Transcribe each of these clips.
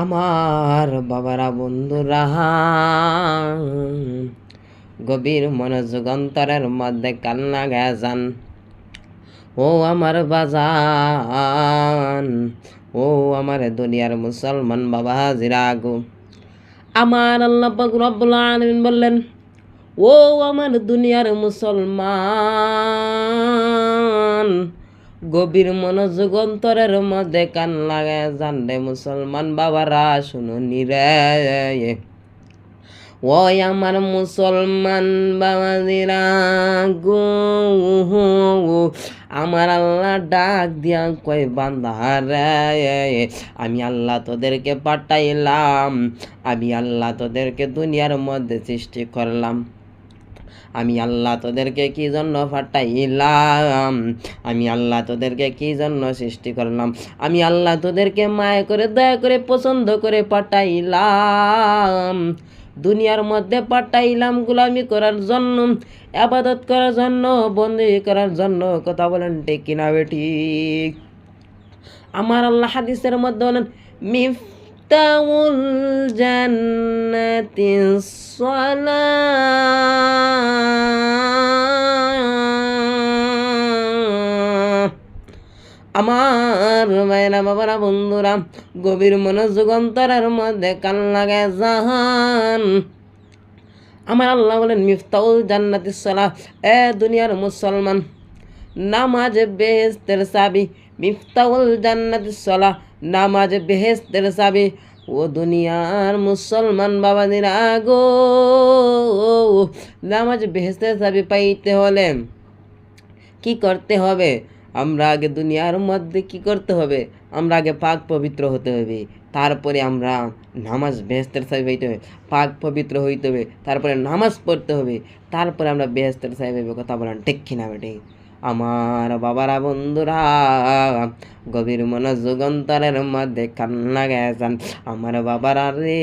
আমার বাবারা বন্ধুরা গভীর মনোযোগ অন্তরের মধ্যে কান্না গেছেন। ও আমার বাজান, ও আমার দুনিয়ার মুসলমান বাবা হাজিরা গো। আমার আল্লাহ পাক রব্বুল আলামিন বললেন, ও আমার দুনিয়ার মুসলমান, গভীর মনোযোগ অন্তরের মধ্যে কান লাগায় জানলে মুসলমান বাবারা শুনো নিরে। ওই আমার মুসলমান বাবাজিরা গো, আমার আল্লাহ ডাক দিয়া কয় বান্দা রে, আমি আল্লাহ তোদেরকে পাঠাইলাম, আমি আল্লাহ তোদেরকে দুনিয়ার মধ্যে সৃষ্টি করলাম। আমি আল্লাহ তোদেরকে কি জন্য পাঠাইলাম, আমি আল্লাহ তোদেরকে কি জন্য সৃষ্টি করলাম, আমি আল্লাহ তোদেরকে মায়া করে দয়া করে পছন্দ করে পাঠাইলাম। দুনিয়ার মধ্যে পাঠাইলাম গোলামি করার জন্য, আবাদত করার জন্য, বন্দী করার জন্য। কথা বলেন ঠিক কিনা বেঠিক? আমার আল্লাহ হাদিসের মধ্যে বলেন, মিফতাউল জান্নাতিস সালাহ। আমার ভাইরা বাবারা বন্ধুরা গভীর মনোযোগ অন্তরের মধ্যে কান লাগায় জাহান। আমার আল্লাহ বলেন মিফতাউল জান্নাতিস সালাহ। এ দুনিয়ার মুসলমান, নামাজ বেহেশতের চাবি। মিফতাউল জান্নাতিস সালাহ, নামাজ বেহেশতের চাবি। ও দুনিয়ার মুসলমান বাবাদিরা গো, নামাজ বেহেশতের চাবি পাইতে হলে কি করতে হবে? আমরা আগে দুনিয়ার মধ্যে কি করতে হবে? আমরা আগে পাক পবিত্র হতে হবে, তারপরে আমরা নামাজ বেহেশতের চাবি পাইতে হবে। পাক পবিত্র হইতে হবে, তারপরে নামাজ পড়তে হবে, তারপরে আমরা বেহেশতের চাবি পাইব। কথা বলেন ঠিক কিনা বেটে? আমার বাবারা বন্ধুরা গভীর মনোযোগ অন্তরের মধ্যে কান্না গেছেন। আমার বাবারা রে,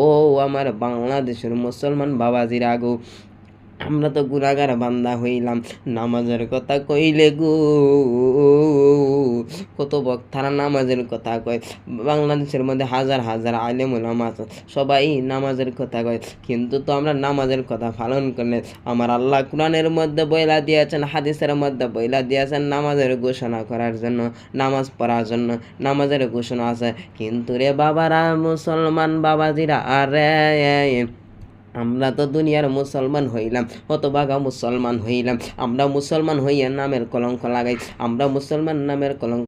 ও আমার বাংলাদেশের মুসলমান বাবাজিরা গো, আমরা তো গুনাহগার বান্দা হইলাম। নামাজের কথা কইলে গো, কত বক্তারা নামাজের কথা কয়। বাংলাদেশের মধ্যে হাজার হাজার আলেম ওলামা আছে, সবাই নামাজের কথা কয়, কিন্তু তো আমরা নামাজের কথা পালন করলে আমার আল্লাহ কোরআনের মধ্যে বইলা দিয়েছেন, হাদিসের মধ্যে বইলা দিয়েছেন নামাজের ঘোষণা করার জন্য, নামাজ পড়ার জন্য নামাজের ঘোষণা আছে। কিন্তু রে বাবারা মুসলমান বাবাজিরা, আরে আমরা তো দুনিয়ার মুসলমান হইলাম, হতভাগা মুসলমান হইলাম। আমরা মুসলমান হইয়া নামের কলঙ্ক লাগাই, আমরা মুসলমান নামের কলঙ্ক